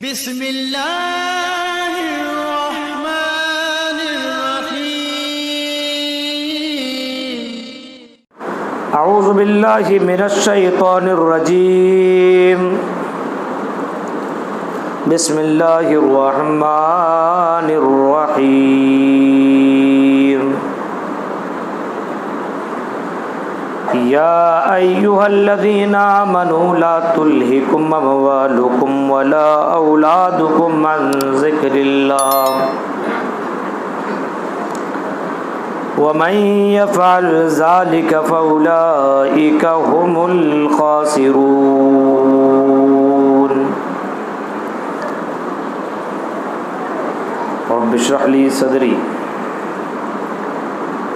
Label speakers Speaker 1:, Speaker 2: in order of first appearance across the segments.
Speaker 1: بسم اللہ الرحمن الرحیم
Speaker 2: اعوذ باللہ من الشیطان الرجیم بسم اللہ الرحمن الرحیم یا ایہا الذین آمنوا لا تلہکم اموالکم ولا اولادکم عن ذکر اللہ ومن يفعل ذلك فأولئك هم الخاسرون رب اشرح لي صدري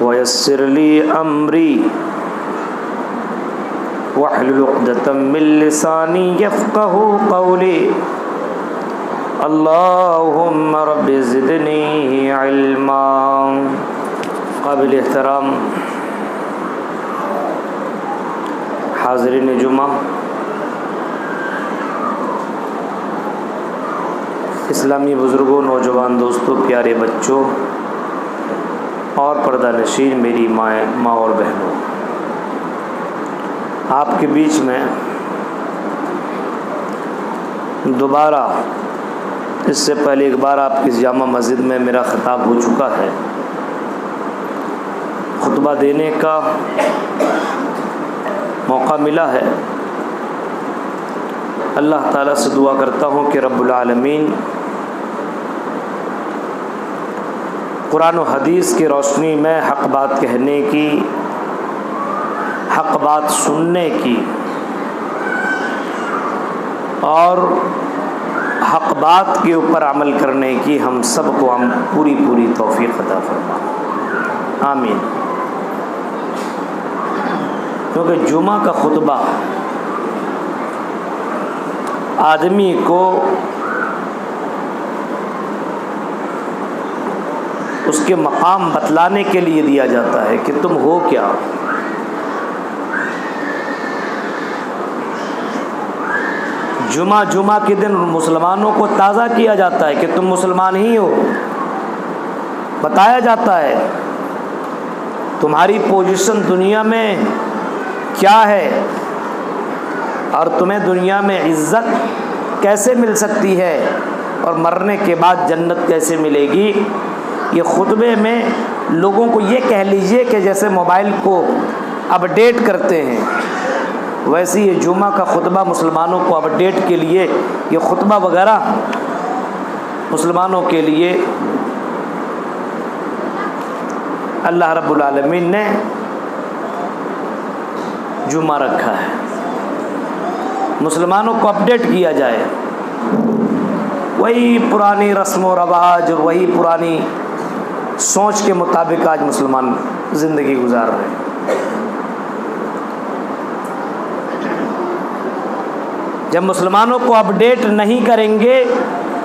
Speaker 2: ويسر لي أمري واحلل عقدة من لساني يفقهوا قولي اللهم رب زدني علما. قابل احترام حاضرین جمعہ، اسلامی بزرگوں، نوجوان دوستوں، پیارے بچوں اور پردہ نشین میری ماں اور بہنوں، آپ کے بیچ میں دوبارہ، اس سے پہلے ایک بار آپ کی جامع مسجد میں میرا خطاب ہو چکا ہے، خطبہ دینے کا موقع ملا ہے. اللہ تعالیٰ سے دعا کرتا ہوں کہ رب العالمین قرآن و حدیث کی روشنی میں حق بات کہنے کی، حق بات سننے کی اور حق بات کے اوپر عمل کرنے کی ہم سب کو پوری توفیق عطا فرمائے. آمین. کیونکہ جمعہ کا خطبہ آدمی کو اس کے مقام بتلانے کے لیے دیا جاتا ہے کہ تم ہو کیا. جمعہ کے دن مسلمانوں کو تازہ کیا جاتا ہے کہ تم مسلمان ہی ہو. بتایا جاتا ہے تمہاری پوزیشن دنیا میں کیا ہے اور تمہیں دنیا میں عزت کیسے مل سکتی ہے اور مرنے کے بعد جنت کیسے ملے گی. یہ خطبے میں لوگوں کو یہ کہہ لیجئے کہ جیسے موبائل کو اپڈیٹ کرتے ہیں، ویسے یہ جمعہ کا خطبہ مسلمانوں کو اپڈیٹ کے لیے، یہ خطبہ وغیرہ مسلمانوں کے لیے اللہ رب العالمین نے جمعہ رکھا ہے. مسلمانوں کو اپڈیٹ کیا جائے. وہی پرانی رسم و رواج اور وہی پرانی سوچ کے مطابق آج مسلمان زندگی گزار رہے ہیں. جب مسلمانوں کو اپڈیٹ نہیں کریں گے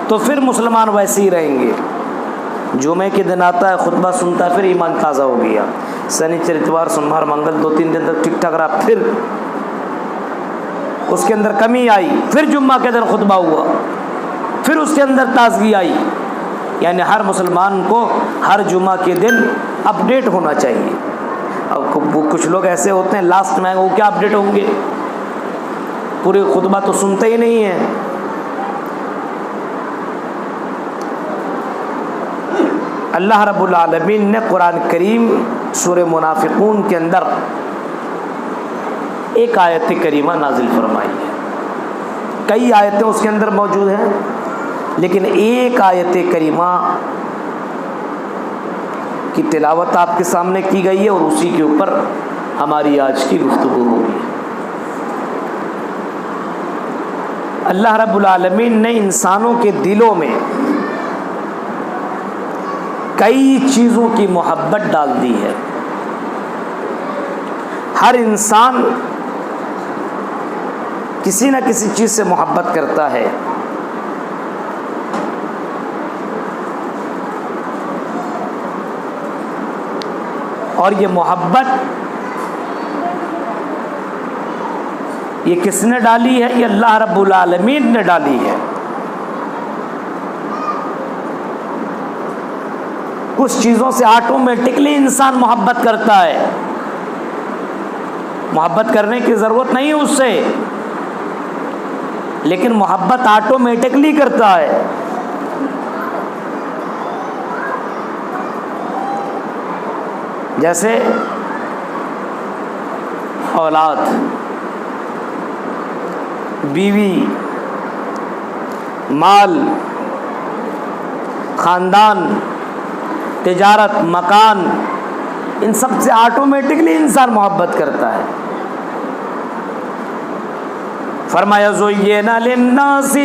Speaker 2: تو پھر مسلمان ویسے ہی رہیں گے. جمعے کے دن آتا ہے، خطبہ سنتا ہے، پھر ایمان تازہ ہو گیا. سنیچر، اتوار، سوموار، منگل 2-3 دن تک ٹھیک ٹھاک رہا، پھر اس کے اندر کمی آئی، پھر جمعہ کے دن خطبہ ہوا، پھر اس کے اندر تازگی آئی. یعنی ہر مسلمان کو ہر جمعہ کے دن اپڈیٹ ہونا چاہیے. اب کچھ لوگ ایسے ہوتے ہیں لاسٹ میں وہ کیا اپڈیٹ ہوں گے، پورے خطبہ تو سنتے ہی نہیں ہیں. اللہ رب العالمین نے قرآن کریم سورہ منافقون کے اندر ایک آیت کریمہ نازل فرمائی ہے. کئی آیتیں اس کے اندر موجود ہیں، لیکن ایک آیت کریمہ کی تلاوت آپ کے سامنے کی گئی ہے اور اسی کے اوپر ہماری آج کی گفتگو ہوگی. اللہ رب العالمین نے انسانوں کے دلوں میں کئی چیزوں کی محبت ڈال دی ہے. ہر انسان کسی نہ کسی چیز سے محبت کرتا ہے. اور یہ محبت یہ کس نے ڈالی ہے؟ یہ اللہ رب العالمین نے ڈالی ہے. کچھ چیزوں سے آٹومیٹکلی انسان محبت کرتا ہے، محبت کرنے کی ضرورت نہیں اس سے، لیکن محبت آٹومیٹکلی کرتا ہے۔ جیسے اولاد، بیوی، مال، خاندان، تجارت، مکان، ان سب سے آٹومیٹکلی انسان محبت کرتا ہے۔ فرمایا زُيِّنَ لِلنَّاسِ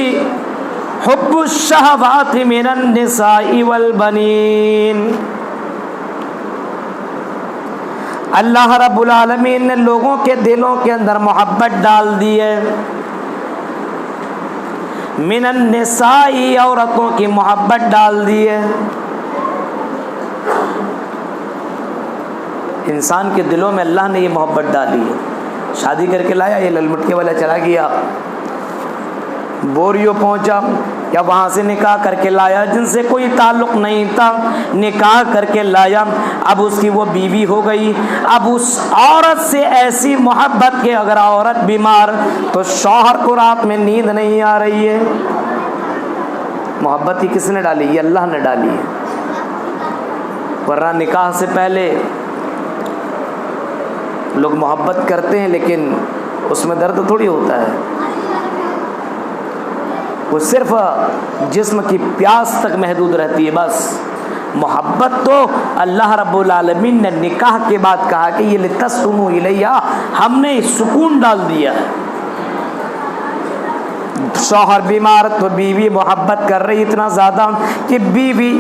Speaker 2: حُبُّ الشَّهَوَاتِ مِنَ النِّسَاءِ وَالْبَنِينَ۔ اللہ رب العالمین نے لوگوں کے دلوں کے اندر محبت ڈال دی ہے، من النساء، عورتوں کی محبت ڈال دی ہے۔ انسان کے دلوں میں اللہ نے یہ محبت ڈالی ہے۔ شادی کر کے لایا، یہ للمٹکے والا چلا گیا، بوریو پہنچا، یا وہاں سے نکاح کر کے لایا جن سے کوئی تعلق نہیں تھا، نکاح کر کے لایا، اب اس کی وہ بیوی ہو گئی۔ اب اس عورت سے ایسی محبت کہ اگر عورت بیمار تو شوہر کو رات میں نیند نہیں آ رہی ہے۔ محبت ہی کس نے ڈالی؟ یہ اللہ نے ڈالی ہے۔ ورنہ نکاح سے پہلے لوگ محبت کرتے ہیں لیکن اس میں درد تھوڑی ہوتا ہے، وہ صرف جسم کی پیاس تک محدود رہتی ہے بس۔ محبت تو اللہ رب العالمین نے نکاح کے بعد کہا کہ یہ لتسکنوا الیہ، ہم نے سکون ڈال دیا۔ شوہر بیمار تو بیوی محبت کر رہی اتنا زیادہ کہ بیوی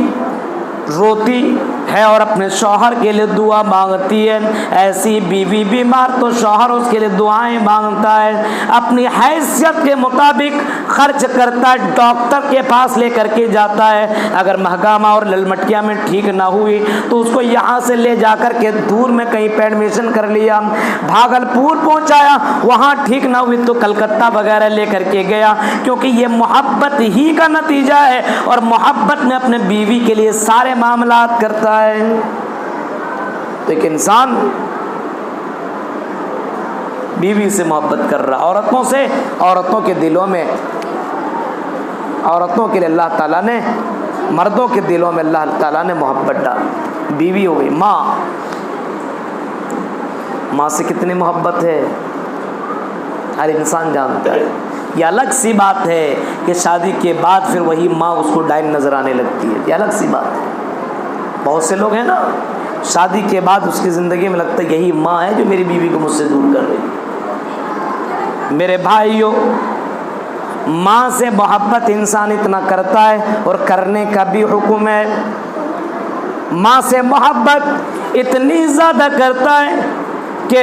Speaker 2: روتی ہے اور اپنے شوہر کے لیے دعا مانگتی ہے، ایسی بیوی بیمار تو شوہر اس کے لیے دعائیں مانگتا ہے، اپنی حیثیت کے مطابق خرچ کرتا ہے، ڈاکٹر کے پاس لے کر کے جاتا ہے۔ اگر مہگامہ اور للمٹکیا میں ٹھیک نہ ہوئی تو اس کو یہاں سے لے جا کر کے دور میں کہیں پہ ایڈمیشن کر لیا، بھاگلپور پہنچایا، وہاں ٹھیک نہ ہوئی تو کلکتہ وغیرہ لے کر کے گیا، کیونکہ یہ محبت ہی کا نتیجہ ہے، اور محبت میں اپنے بیوی کے لیے سارے معاملات کرتا ہے۔ تو ایک انسان بیوی سے محبت کر رہا، عورتوں سے، عورتوں کے دلوں میں، عورتوں کے لیے اللہ تعالیٰ نے، مردوں کے دلوں میں اللہ تعالیٰ نے محبت ڈال۔ بیوی ہو گئی، ماں، ماں سے کتنی محبت ہے ہر انسان جانتا ہے۔ یہ الگ سی بات ہے کہ شادی کے بعد پھر وہی ماں اس کو ڈائن نظر آنے لگتی ہے، یہ الگ سی بات ہے۔ بہت سے لوگ ہیں نا، شادی کے بعد اس کی زندگی میں لگتا ہے یہی ماں ہے جو میری بیوی کو مجھ سے دور کر رہی ہے۔ میرے بھائیوں، ماں سے محبت انسان اتنا کرتا ہے اور کرنے کا بھی حکم ہے۔ ماں سے محبت اتنی زیادہ کرتا ہے کہ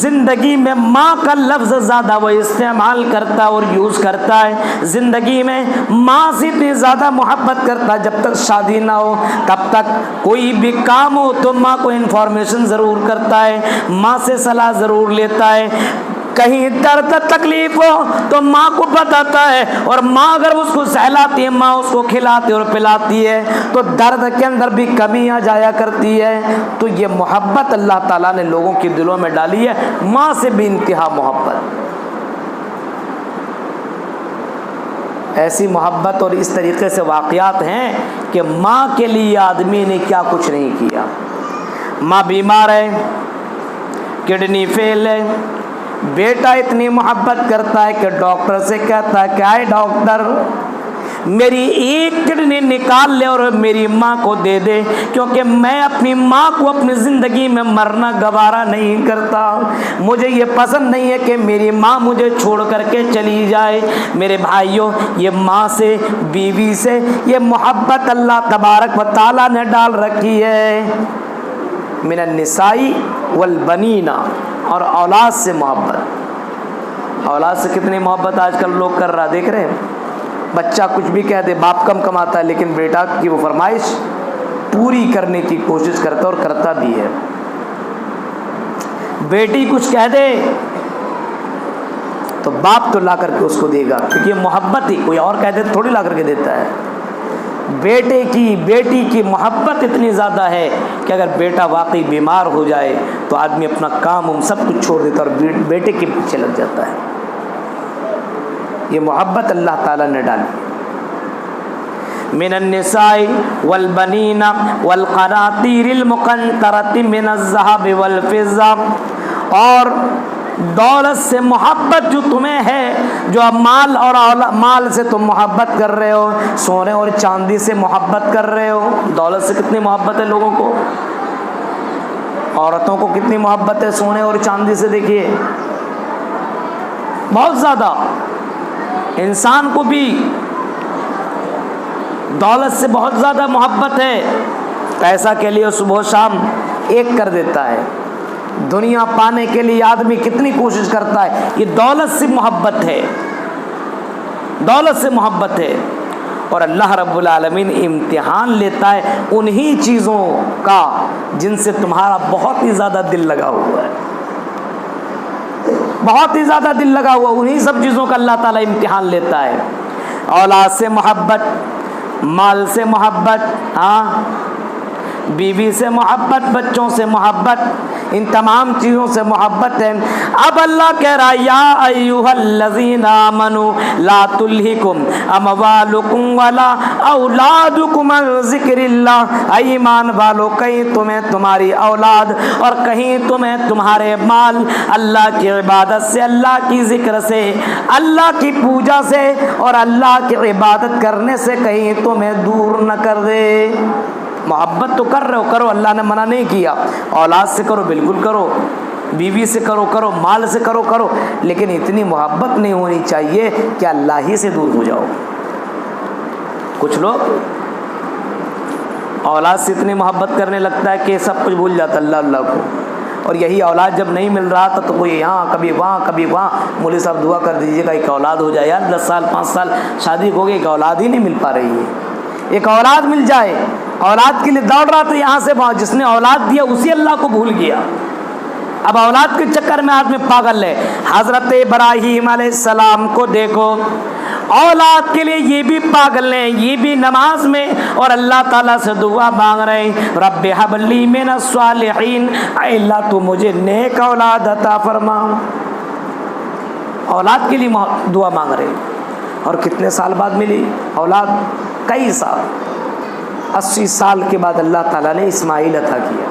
Speaker 2: زندگی میں ماں کا لفظ زیادہ وہ استعمال کرتا اور یوز کرتا ہے۔ زندگی میں ماں سے اتنی زیادہ محبت کرتا ہے، جب تک شادی نہ ہو تب تک کوئی بھی کام ہو تو ماں کو انفارمیشن ضرور کرتا ہے، ماں سے صلاح ضرور لیتا ہے۔ کہیں درد تکلیف ہو تو ماں کو بتاتا ہے، اور ماں اگر اس کو سہلاتی ہے، ماں اس کو کھلاتی اور پلاتی ہے تو درد کے اندر بھی کمی آ جایا کرتی ہے۔ تو یہ محبت اللہ تعالیٰ نے لوگوں کے دلوں میں ڈالی ہے، ماں سے بھی انتہا محبت۔ ایسی محبت اور اس طریقے سے واقعات ہیں کہ ماں کے لیے آدمی نے کیا کچھ نہیں کیا۔ ماں بیمار ہے، کڈنی فیل ہے، بیٹا اتنی محبت کرتا ہے کہ ڈاکٹر سے کہتا ہے کہ آئے ڈاکٹر میری ایک کڈنی نکال لے اور میری ماں کو دے دے، کیونکہ میں اپنی ماں کو اپنی زندگی میں مرنا گوارا نہیں کرتا، مجھے یہ پسند نہیں ہے کہ میری ماں مجھے چھوڑ کر کے چلی جائے۔ میرے بھائیوں، یہ ماں سے، بیوی سے یہ محبت اللہ تبارک و تعالیٰ نے ڈال رکھی ہے۔ من النساء والبنین، اور اولاد سے محبت۔ اولاد سے کتنی محبت آج کل لوگ کر رہا، دیکھ رہے ہیں؟ بچہ کچھ بھی کہہ دے، باپ کم کماتا ہے لیکن بیٹا کی وہ فرمائش پوری کرنے کی کوشش کرتا ہے اور کرتا بھی ہے۔ بیٹی کچھ کہہ دے تو باپ تو لا کر کے اس کو دے گا، کیونکہ یہ محبت ہی، کوئی اور کہہ دے تھوڑی لا کر کے دیتا ہے۔ بیٹے کی بیٹی کی محبت اتنی زیادہ ہے کہ اگر بیٹا واقعی بیمار ہو جائے تو آدمی اپنا کام سب کچھ چھوڑ دیتا ہے اور بیٹے کے پیچھے لگ جاتا ہے. یہ محبت اللہ تعالیٰ نے ڈالی. من النساء والبنین والقناطیر المقنطرۃ من الذهب والفضہ، اور دولت سے محبت جو تمہیں ہے، جو اب مال اور مال سے تم محبت کر رہے ہو، سونے اور چاندی سے محبت کر رہے ہو. دولت سے کتنی محبت ہے لوگوں کو، عورتوں کو کتنی محبت ہے سونے اور چاندی سے. دیکھیے بہت زیادہ. انسان کو بھی دولت سے بہت زیادہ محبت ہے. پیسہ کے لیے صبح و شام ایک کر دیتا ہے. دنیا پانے کے لیے آدمی کتنی کوشش کرتا ہے. یہ دولت سے محبت ہے، دولت سے محبت ہے. اور اللہ رب العالمین امتحان لیتا ہے انہی چیزوں کا جن سے تمہارا بہت ہی زیادہ دل لگا ہوا ہے، بہت ہی زیادہ دل لگا ہوا. انہی سب چیزوں کا اللہ تعالیٰ امتحان لیتا ہے. اولاد سے محبت، مال سے محبت، ہاں بیوی سے محبت، بچوں سے محبت، ان تمام چیزوں سے محبت ہے. اب اللہ کہہ رہا ہے یا ایھا الذین آمنوا لا تلہکم اموالکم ولا اولادکم عن ذکر اللہ. اے ایمان والو، کہیں تمہیں تمہاری اولاد اور کہیں تمہیں تمہارے مال اللہ کی عبادت سے، اللہ کی ذکر سے، اللہ کی پوجا سے اور اللہ کی عبادت کرنے سے کہیں تمہیں دور نہ کر دے. محبت تو کر رہے ہو، کرو، اللہ نے منع نہیں کیا. اولاد سے کرو، بالکل کرو، بیوی سے کرو، مال سے کرو، لیکن اتنی محبت نہیں ہونی چاہیے کہ اللہ ہی سے دور ہو جاؤ. کچھ لوگ اولاد سے اتنی محبت کرنے لگتا ہے کہ سب کچھ بھول جاتا اللہ کو. اور یہی اولاد جب نہیں مل رہا تھا تو کوئی یہاں کبھی وہاں کبھی وہاں، مولوی صاحب دعا کر دیجیے گا ایک اولاد ہو جائے. یار 10 سال 5 سال شادی ہو گئی، ایک اولاد ہی نہیں مل پا رہی ہے. ایک اولاد مل جائے. اولاد کے لیے دوڑ رہا تھا یہاں سے وہاں، جس نے اولاد دیا اسی اللہ کو بھول گیا. اب اولاد کے چکر میں آدمی پاگل ہے. حضرت ابراہیم علیہ السلام کو دیکھو، اولاد کے لیے یہ بھی پاگل ہیں، یہ بھی نماز میں اور اللہ تعالیٰ سے دعا مانگ رہے ہیں، رب ہب لی من الصالحین، اے اللہ تو مجھے نیک اولاد عطا فرما. اولاد کے لیے دعا مانگ رہے ہیں. اور کتنے سال بعد ملی اولاد؟ کئی سال. 80 سال کے بعد اللہ تعالیٰ نے اسماعیل عطا کیا.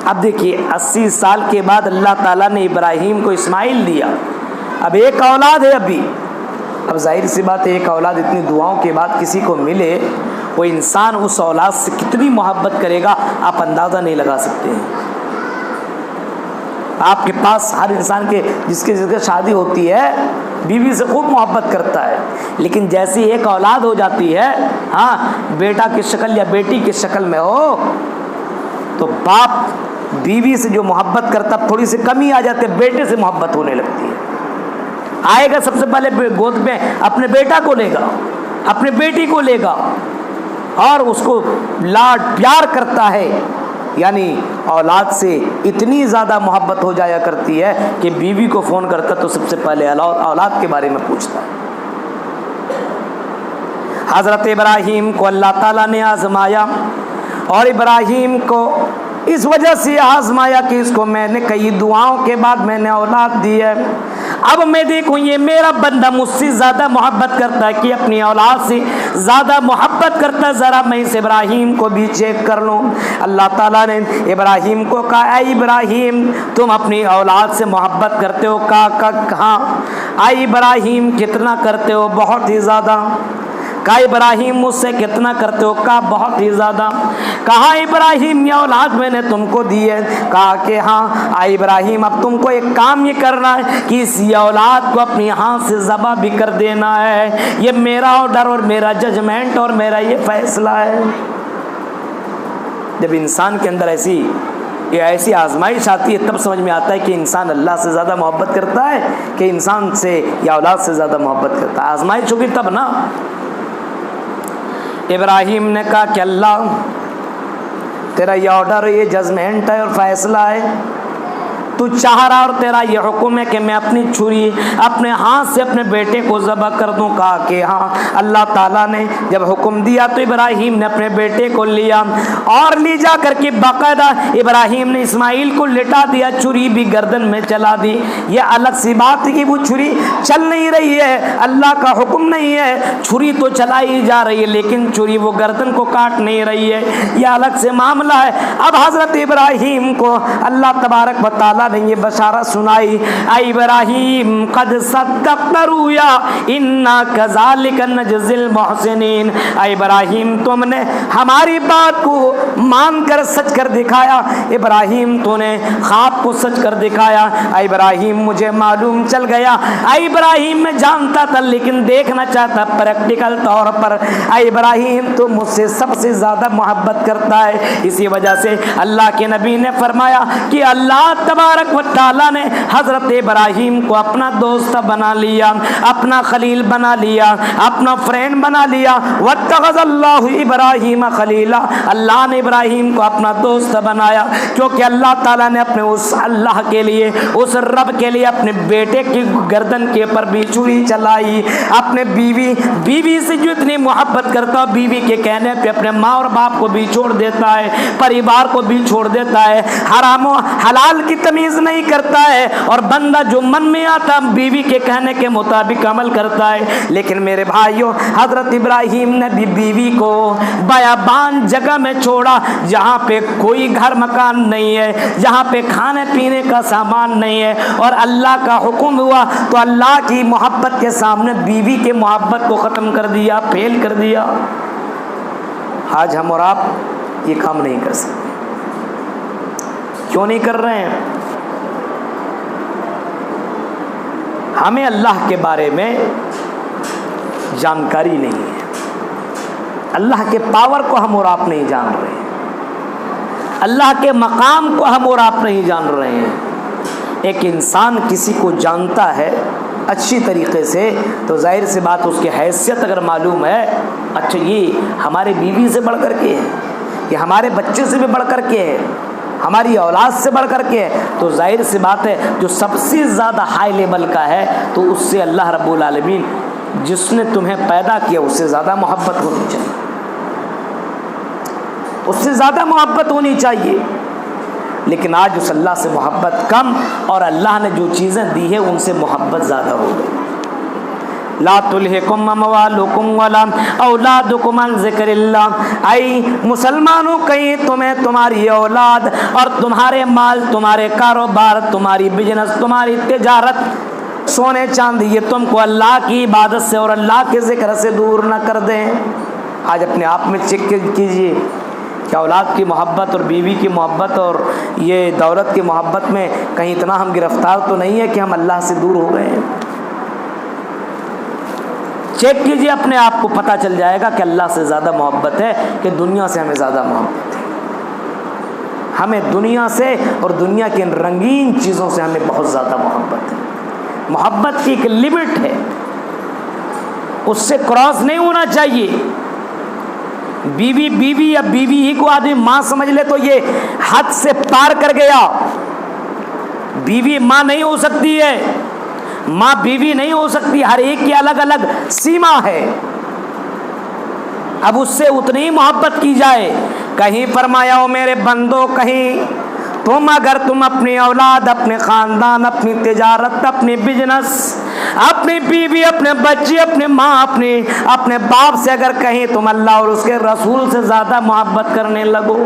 Speaker 2: اب دیکھیے 80 سال کے بعد اللہ تعالیٰ نے ابراہیم کو اسماعیل دیا. اب ایک اولاد ہے ابھی. اب ظاہر سی بات ہے ایک اولاد اتنی دعاؤں کے بعد کسی کو ملے، وہ انسان اس اولاد سے کتنی محبت کرے گا آپ اندازہ نہیں لگا سکتے ہیں. آپ کے پاس ہر انسان کے جس کے شادی ہوتی ہے بیوی سے خوب محبت کرتا ہے، لیکن جیسی ایک اولاد ہو جاتی ہے، ہاں بیٹا کی شکل یا بیٹی کی شکل میں ہو، تو باپ بیوی سے جو محبت کرتا تھوڑی سی کمی آ جاتی ہے، بیٹے سے محبت ہونے لگتی ہے. آئے گا سب سے پہلے گود میں اپنے بیٹا کو لے گا، اپنے بیٹی کو لے گا اور اس کو لاڈ پیار کرتا ہے. یعنی اولاد سے اتنی زیادہ محبت ہو جایا کرتی ہے کہ بیوی کو فون کرتا تو سب سے پہلے اولاد کے بارے میں پوچھتا ہے. حضرت ابراہیم کو اللہ تعالیٰ نے آزمایا، اور ابراہیم کو اس وجہ سے آزمایا کہ اس کو میں نے کئی دعاؤں کے بعد میں نے اولاد دی ہے. اب میں دیکھوں یہ میرا بندہ مجھ سے زیادہ محبت کرتا ہے کہ اپنی اولاد سے زیادہ محبت کرتا ہے، ذرا میں اس ابراہیم کو بھی چیک کر لوں. اللہ تعالیٰ نے ابراہیم کو کہا اے ابراہیم تم اپنی اولاد سے محبت کرتے ہو؟ کہاں؟ اے ابراہیم کتنا کرتے ہو؟ بہت ہی زیادہ. کہا ابراہیم مجھ سے کتنا کرتے ہو؟ کہا بہت ہی زیادہ. کہا ابراہیم یہ اولاد میں نے تم کو دی ہے؟ کہا کہ ہاں. اے ابراہیم اب تم کو ایک کام یہ کرنا ہے کہ اس اولاد کو اپنی ہاتھ سے ذبح بھی کر دینا ہے. یہ میرا آرڈر اور میرا ججمنٹ اور میرا یہ فیصلہ ہے. جب انسان کے اندر ایسی آزمائش آتی ہے تب سمجھ میں آتا ہے کہ انسان اللہ سے زیادہ محبت کرتا ہے کہ انسان سے یا اولاد سے زیادہ محبت کرتا ہے. آزمائش ہوگی تب نا. ابراہیم نے کہا کہ اللہ تیرا یہ آرڈر، یہ ججمنٹ ہے اور فیصلہ ہے. تو چاہ رہا اور تیرا یہ حکم ہے کہ میں اپنی چھری اپنے ہاتھ سے اپنے بیٹے کو ذبح کر دوں. کہا کہ ہاں. اللہ تعالیٰ نے جب حکم دیا تو ابراہیم نے اپنے بیٹے کو لیا اور لے جا کر کے باقاعدہ ابراہیم نے اسماعیل کو لٹا دیا, چھری بھی گردن میں چلا دی. یہ الگ سی بات ہے کہ وہ چھری چل نہیں رہی ہے, اللہ کا حکم نہیں ہے, چھری تو چلائی جا رہی ہے لیکن چھری وہ گردن کو کاٹ نہیں رہی ہے, یہ الگ سے معاملہ ہے. اب حضرت ابراہیم کو اللہ تبارک و تعالیٰ نے یہ بشارت سنائی, اے ابراہیم قد صدقت رؤیا انا کذالک نجزی المحسنین. اے ابراہیم تم نے ہماری بات کو مان کر سچ کر دکھایا. ابراہیم تو نے خواب کو سچ کر دکھایا. اے ابراہیم مجھے معلوم چل گیا. اے ابراہیم میں جانتا تھا لیکن دیکھنا چاہتا پریکٹیکل طور پر. اے ابراہیم تو مجھ سے سب سے زیادہ محبت کرتا ہے. اسی وجہ سے اللہ کے نبی نے فرمایا کہ اللہ تبارک و تعالیٰ نے حضرت ابراہیم کو اپنا دوست بنا لیا, اپنا خلیل بنا لیا, اپنا فرینڈ بنا لیا. واتخذ اللہ ابراہیم خلیلا, اللہ نے ابراہیم کو اپنا دوست بنایا کیونکہ اللہ تعالیٰ نے اپنے اس اللہ کے لیے, اس رب کے لیے اپنے بیٹے کی گردن کے پر بھی چھری چلائی. اپنے بیوی سے جو اتنی محبت کرتا, بیوی کے کہنے پہ اپنے ماں اور باپ کو بھی چھوڑ دیتا ہے, پریوار کو بھی چھوڑ دیتا ہے, حرام و حلال کی تمیز نہیں کرتا ہے, اور بندہ جو من میں آتا بیوی کے کہنے کے مطابق عمل کرتا ہے. لیکن میرے بھائیوں حضرت ابراہیم نے بھی بیوی کو بیابان جگہ میں چھوڑا جہاں پہ کوئی گھر مکان نہیں ہے, جہاں پہ کھانے پینے کا سامان نہیں ہے, اور اللہ کا حکم ہوا تو اللہ کی محبت کے سامنے بیوی کے محبت کو ختم کر دیا, فیل کر دیا. آج ہم اور آپ یہ کام نہیں کر سکتے. کیوں نہیں کر رہے ہیں؟ ہمیں اللہ کے بارے میں جانکاری نہیں ہے, اللہ کے پاور کو ہم اور آپ نہیں جان رہے ہیں, اللہ کے مقام کو ہم اور آپ نہیں جان رہے ہیں. ایک انسان کسی کو جانتا ہے اچھی طریقے سے تو ظاہر سی بات اس کی حیثیت اگر معلوم ہے, اچھا یہ ہمارے بیوی سے بڑھ کر کے ہے, یہ ہمارے بچے سے بھی بڑھ کر کے ہے, ہماری اولاد سے بڑھ کر کے ہے, تو ظاہر سی بات ہے جو سب سے زیادہ ہائی لیول کا ہے تو اس سے اللہ رب العالمین جس نے تمہیں پیدا کیا اس سے زیادہ محبت ہونی چاہیے, اس سے زیادہ محبت ہونی چاہیے. لیکن آج اس اللہ سے محبت کم, اور اللہ نے جو چیزیں دی ہے ان سے محبت زیادہ ہو گئی. لا تلہکم اموالکم ولا اولادکم عن ذکر اللہ. اے مسلمانوں کہیں تمہیں تمہاری اولاد اور تمہارے مال, تمہارے کاروبار, تمہاری بزنس, تمہاری تجارت, سونے چاندی یہ تم کو اللہ کی عبادت سے اور اللہ کے ذکر سے دور نہ کر دیں. آج اپنے آپ میں چیک کیجئے کہ اولاد کی محبت اور بیوی کی محبت اور یہ دولت کی محبت میں کہیں اتنا ہم گرفتار تو نہیں ہے کہ ہم اللہ سے دور ہو گئے ہیں. چیک کیجئے اپنے آپ کو, پتہ چل جائے گا کہ اللہ سے زیادہ محبت ہے کہ دنیا سے ہمیں زیادہ محبت ہے. ہمیں دنیا سے اور دنیا کے ان رنگین چیزوں سے ہمیں بہت زیادہ محبت ہے. محبت کی ایک لمٹ ہے, اس سے کراس نہیں ہونا چاہیے. بیوی یا بیوی ہی کو آدمی ماں سمجھ لے تو یہ حد سے پار کر گیا. بیوی ماں نہیں ہو سکتی ہے, ماں بیوی نہیں ہو سکتی, ہر ایک کی الگ الگ سیما ہے. اب اس سے اتنی محبت کی جائے. کہیں فرمایا ہو میرے بندو, کہیں تم اپنی اولاد, اپنے خاندان, اپنی تجارت, اپنی بزنس, اپنی بیوی, اپنے بچے, اپنے ماں, اپنے باپ سے اگر کہیں تم اللہ اور اس کے رسول سے زیادہ محبت کرنے لگو,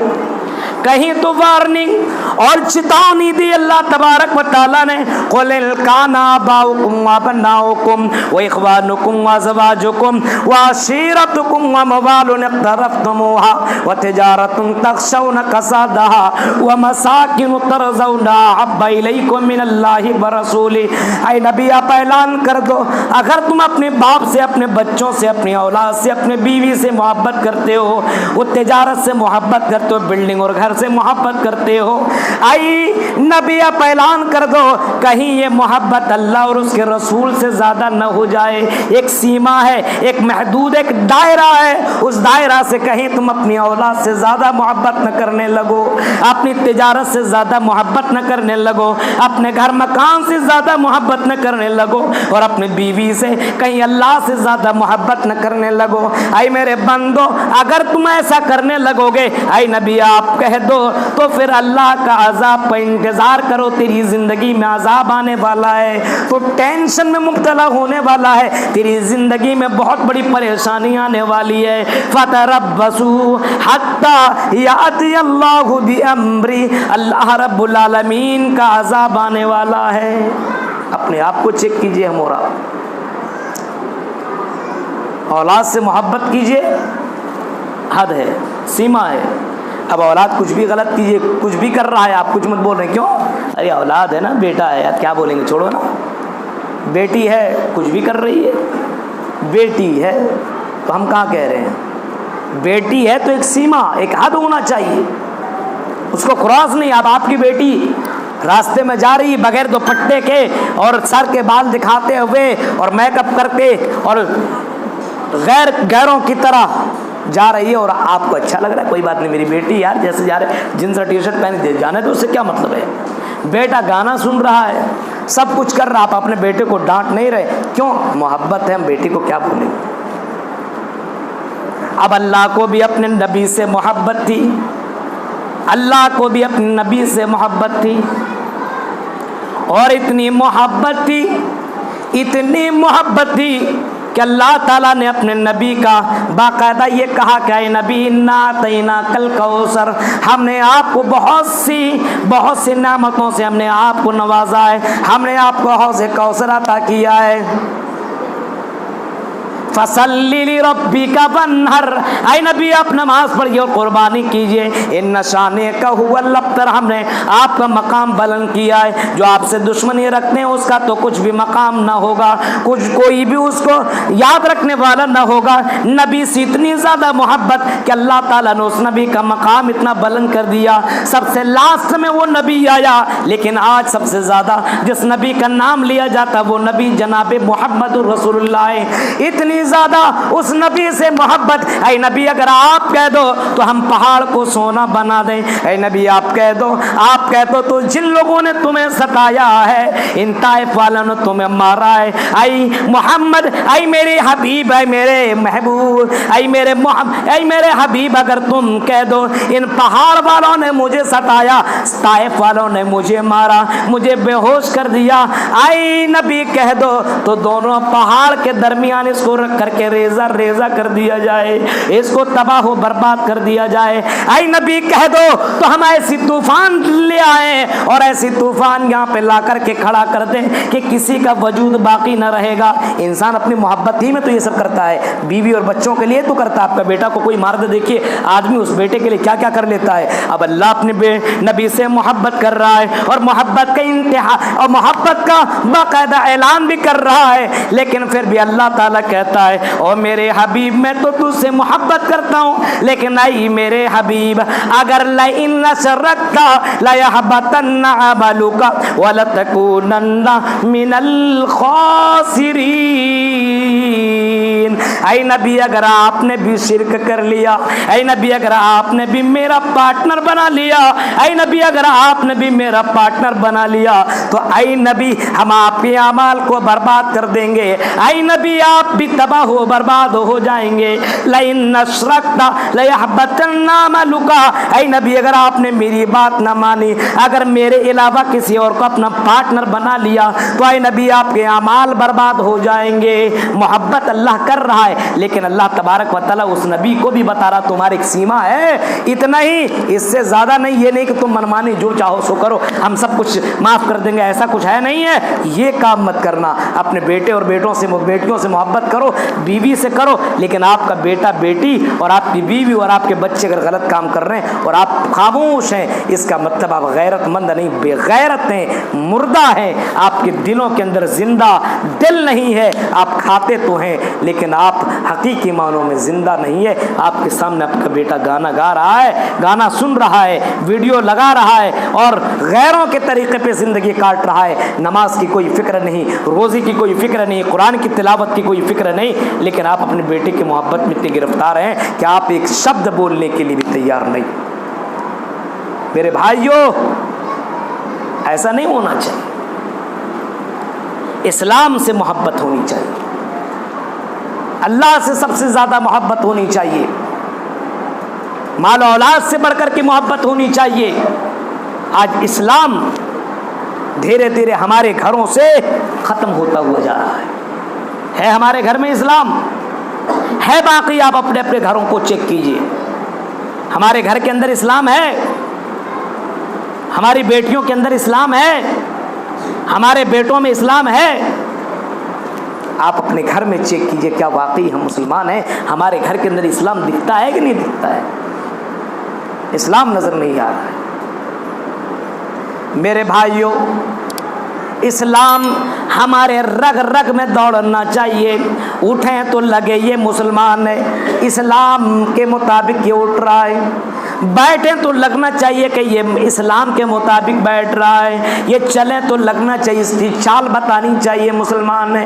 Speaker 2: کہیں تو وارننگ اور چتاونی دی اللہ تبارک و تعالیٰ نے. قل کان آباؤکم وابناؤکم واخوانکم وازواجکم وعشیرتکم واموال اقترفتموها وتجارۃ تخشون کسادها ومساکن ترضونها احب الیکم من اللہ ورسولہ. اے نبی آپ اعلان کر دو, اگر تم اپنے باپ سے, اپنے بچوں سے, اپنی اولاد سے, اپنے بیوی سے محبت کرتے ہو, وہ تجارت سے محبت کرتے ہو, بلڈنگ اور گھر سے محبت کرتے ہو. آئی نبی آپ اعلان کر دو کہیں یہ محبت اللہ اور اس کے رسول سے زیادہ نہ ہو جائے. ایک سیما ہے, ایک محدود, ایک دائرہ ہے, اس دائرہ سے کہیں تم اپنی اولاد سے زیادہ محبت نہ کرنے لگو, اپنی تجارت سے زیادہ محبت نہ کرنے لگو, اپنے گھر مکان سے زیادہ محبت نہ کرنے لگو, اور اپنی بیوی سے کہیں اللہ سے زیادہ محبت نہ کرنے لگو. اے میرے بندو, اگر تم ایسا کرنے لگو گے اے نبی آپ کہہ دو تو پھر اللہ کا عذاب کا انتظار کرو. تیری زندگی میں عذاب آنے والا ہے, تو ٹینشن میں مبتلا ہونے والا ہے, تیری زندگی میں بہت بڑی پریشانی آنے والی ہے. فتربصوا حتی یاتی اللہ بامری, اللہ رب العالمین کا عذاب آنے والا ہے. اپنے آپ کو چیک کیجئے. ہمورا اولاد سے محبت کیجئے, حد ہے, سیما ہے. اب اولاد کچھ بھی غلط کیجئے, کچھ بھی کر رہا ہے, آپ کچھ مت بول رہے ہیں. کیوں؟ ارے اولاد ہے نا, بیٹا ہے یار, کیا بولیں گے, چھوڑو نا. بیٹی ہے, کچھ بھی کر رہی ہے, بیٹی ہے تو ہم کہاں کہہ رہے ہیں. بیٹی ہے تو ایک سیما, ایک حد ہونا چاہیے, اس کو کراس نہیں. اب آپ کی بیٹی راستے میں جا رہی بغیر دوپٹے کے اور سر کے بال دکھاتے ہوئے اور میک اپ کر کے اور غیروں کی طرح جا رہی ہے, اور آپ کو اچھا لگ رہا ہے, کوئی بات نہیں, میری بیٹی یار جیسے جا رہے جنس اور ٹی شرٹ پہنی دے جانے تو اس سے کیا مطلب ہے. بیٹا گانا سن رہا ہے, سب کچھ کر رہا, آپ اپنے بیٹے کو ڈانٹ نہیں رہے. کیوں؟ محبت ہے, ہم بیٹی کو کیا بولیں. اب اللہ کو بھی اپنے نبی سے محبت تھی, اللہ کو بھی اپنے نبی سے محبت تھی, اور اتنی محبت تھی, اتنی محبت تھی کہ اللہ تعالیٰ نے اپنے نبی کا باقاعدہ یہ کہا کہ اے نبی انا اعطیناک الکوثر, ہم نے آپ کو بہت سی نعمتوں سے ہم نے آپ کو نوازا ہے, ہم نے آپ کو حوض کوثر عطا کیا ہے. فصلی لربک وانحر, اے نبی آپ نماز پڑھیے اور قربانی کیجئے. ان شانک هو الابتر, ہم نے آپ کا مقام بلند کیا ہے. جو آپ سے دشمنی رکھتے ہیں اس کا تو کچھ بھی مقام نہ ہوگا, کوئی بھی اس کو یاد رکھنے والا نہ ہوگا. نبی سے اتنی زیادہ محبت کہ اللہ تعالیٰ نے اس نبی کا مقام اتنا بلند کر دیا. سب سے لاسٹ میں وہ نبی آیا, لیکن آج سب سے زیادہ جس نبی کا نام لیا جاتا وہ نبی جناب محمد رسول اللہ ہے. اتنی زیادہ اس نبی سے محبت. اے نبی اگر آپ کہہ دو تو ہم پہاڑ کو سونا بنا دیں. اے نبی آپ کہہ دو تو جن لوگوں نے تمہیں ستایا ہے, ان طائف والوں نے تمہیں مارا ہے, اے محمد, اے میرے حبیب, اے میرے محبوب, اے میرے حبیب, اگر تم کہہ دو ان پہاڑ والوں نے مجھے ستایا, طائف والوں نے مجھے مارا, مجھے بے ہوش کر دیا, اے نبی کہہ دو تو دونوں پہاڑ کے درمیان اس کو رکھ کر کے ریزہ کر دیا جائے, اس کو تباہ و برباد کر دیا جائے. اے نبی کہہ دو تو ہم ایسی طوفان لے آئے اور ایسی طوفان یہاں پہ لا کر کے کھڑا کر دیں کہ کسی کا وجود باقی نہ رہے گا. انسان اپنی محبت ہی میں تو یہ سب کرتا ہے, بیوی اور بچوں کے لیے تو کرتا ہے. آپ کا بیٹا کو کوئی مار دے, دیکھیے آدمی اس بیٹے کے لیے کیا کیا کر لیتا ہے. اب اللہ اپنے نبی سے محبت کر رہا ہے, اور محبت کا انتہا اور محبت کا باقاعدہ اعلان بھی کر رہا ہے, لیکن پھر بھی اللہ تعالیٰ کہتا ہے او میرے حبیب میں تو تجھ سے محبت کرتا ہوں, لیکن اے میرے حبیب اگر لئن اشرکت لیحبطن عملک ولتکونن من الخاسرین. اے نبی اگر آپ نے بھی شرک کر لیا, اے نبی اگر آپ نے بھی میرا پارٹنر بنا لیا, اے نبی اگر آپ نے بھی میرا پارٹنر بنا لیا تو اے نبی ہم آپ کے اعمال کو برباد کر دیں گے. اے نبی آپ بھی تباہ و برباد ہو جائیں گے. لئن اشرکت لیحبطن عملک, اے نبی اگر آپ نے میری بات نہ مانی, اگر میرے علاوہ کسی اور کو اپنا پارٹنر بنا لیا تو اے نبی آپ کے اعمال برباد ہو جائیں گے. محبت اللہ کر رہا ہے, لیکن اللہ تبارک و تعالیٰ اس نبی کو بھی بتا رہا تمہاری ایک سیما ہے, اتنا ہی, اس سے زیادہ نہیں. یہ نہیں کہ تم منمانی جو چاہو سو کرو, ہم سب کچھ معاف کر دیں گے, ایسا کچھ ہے نہیں ہے. یہ کام مت کرنا. اپنے بیٹے اور بیٹیوں سے محبت کرو, بیوی سے کرو, لیکن آپ کا بیٹا بیٹی اور آپ کی بیوی اور آپ کے بچے اگر غلط کام کر رہے ہیں اور آپ خاموش ہیں, اس کا مطلب آپ غیرت مند نہیں, بے غیرت ہیں, مردہ ہیں. آپ کے دلوں کے اندر زندہ دل نہیں ہے. آپ کھاتے تو ہیں لیکن لیکن آپ حقیقی معنوں میں زندہ نہیں ہے. آپ کے سامنے آپ کا بیٹا گانا گا رہا ہے, گانا سن رہا ہے, ویڈیو لگا رہا ہے اور غیروں کے طریقے پہ زندگی کاٹ رہا ہے. نماز کی کوئی فکر نہیں, روزی کی کوئی فکر نہیں, قرآن کی تلاوت کی کوئی فکر نہیں, لیکن آپ اپنے بیٹے کی محبت میں اتنے گرفتار ہیں کہ آپ ایک شبد بولنے کے لیے بھی تیار نہیں. میرے بھائیوں, ایسا نہیں ہونا چاہیے. اسلام سے محبت ہونی چاہیے, اللہ سے سب سے زیادہ محبت ہونی چاہیے, مال و اولاد سے بڑھ کر کے محبت ہونی چاہیے. آج اسلام دھیرے دھیرے ہمارے گھروں سے ختم ہوتا ہوا جا رہا ہے ہمارے گھر میں اسلام ہے باقی؟ آپ اپنے اپنے گھروں کو چیک کیجئے. ہمارے گھر کے اندر اسلام ہے, ہماری بیٹیوں کے اندر اسلام ہے, ہمارے بیٹوں میں اسلام ہے. آپ اپنے گھر میں چیک کیجئے, کیا واقعی ہم مسلمان ہیں؟ ہمارے گھر کے اندر اسلام دکھتا ہے کہ نہیں دکھتا ہے؟ اسلام نظر نہیں آ رہا ہے. میرے بھائیوں, اسلام ہمارے رگ رگ میں دوڑنا چاہیے. اٹھیں تو لگے یہ مسلمان ہے, اسلام کے مطابق یہ اٹھ رہا ہے. بیٹھیں تو لگنا چاہیے کہ یہ اسلام کے مطابق بیٹھ رہا ہے. یہ چلیں تو لگنا چاہیے, اس کی چال بتانی چاہیے مسلمان ہے.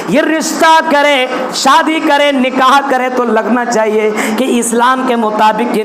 Speaker 2: یہ رشتہ کرے, شادی کرے, نکاح کرے تو لگنا چاہیے کہ اسلام کے مطابق